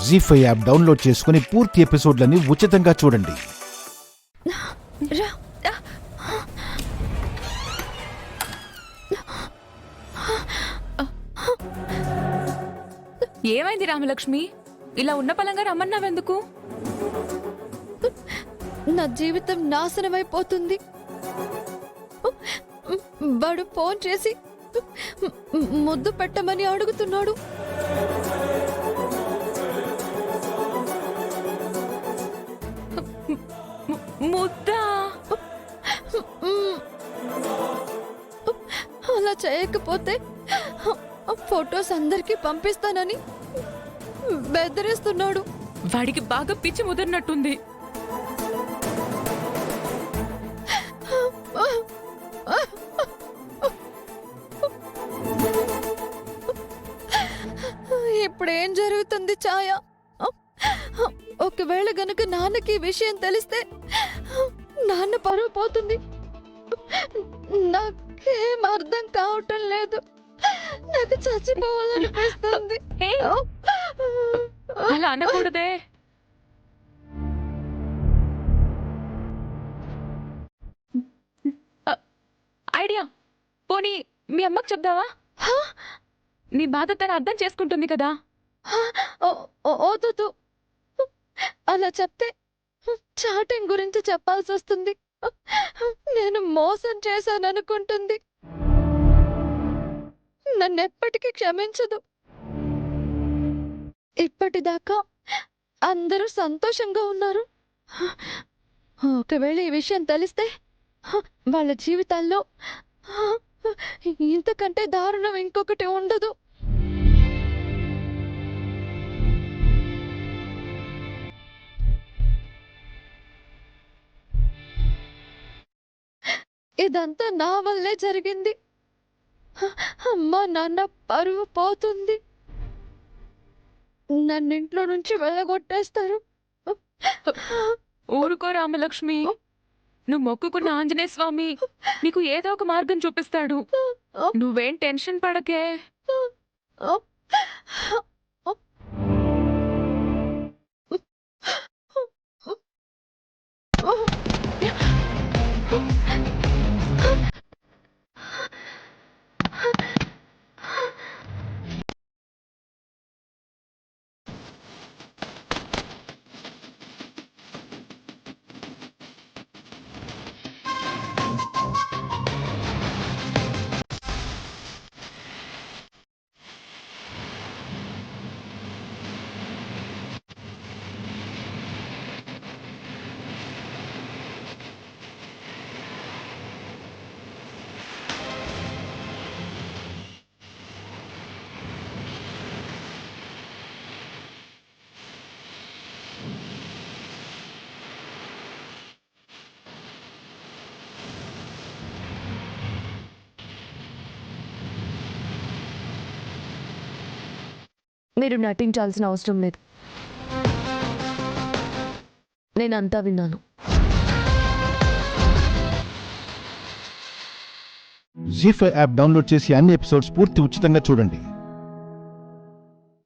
జీ5 app download చేసుకుని పూర్తి ఎపిసోడ్లని ఉచితంగా చూడండి. ఏమైంది రామలక్ష్మి? ఇలా ఉన్న పలంగా రమ్మన్నావెందుకు? నా జీవితం నాశనమైపోతుంది. వాడు ఫోన్ చేసి ముద్దు పెట్టమని అడుగుతున్నాడు. ముద్దా? అలా చేయకపోతే ఫొటోస్ అందరికీ పంపిస్తానని బెదిరిస్తున్నాడు. వాడికి బాగా పిచ్చి ముదిరినట్టుంది. ఇప్పుడు ఏం జరుగుతుంది ఛాయ? ఒకవేళ గనుక నాన్నకి ఈ విషయం తెలిస్తే నాన్న పరువు పోతుంది. నాకేం అర్థం కావటం లేదు. నాకు చచ్చిపోవాలనిపిస్తుంది. అలా అనకూడదే. ఐడియా, పోనీ మీ అమ్మకు చెప్దావా? నీ బాధ తను అర్థం చేసుకుంటుంది కదా. ఓదు, అలా చెప్తే చాటింగ్ గురించి చెప్పాల్సి వస్తుంది. నేను మోసం చేశాననుకుంటుంది. నన్నెప్పటికీ క్షమించదు. ఇప్పటిదాకా అందరూ సంతోషంగా ఉన్నారు. ఒకవేళ ఈ విషయం తెలిస్తే వాళ్ళ జీవితాల్లో ఇంతకంటే దారుణం ఇంకొకటి ఉండదు. ఇదంతా నా వల్లే జరిగింది. అమ్మా నాన్న పరువు పోతుంది. నన్నింట్లో నుంచి వెళ్ళగొట్టేస్తారు. ఊరుకో రామలక్ష్మి, నువ్వు మొక్కుకున్న ఆంజనేయ స్వామి నీకు ఏదో ఒక మార్గం చూపిస్తాడు. నువ్వేం టెన్షన్ పడకే. మీరు నటించాల్సిన అవసరం లేదు. నేనంతా విన్నాను. జీ5 యాప్ డౌన్లోడ్ చేసి అన్ని ఎపిసోడ్స్ పూర్తి ఉచితంగా చూడండి.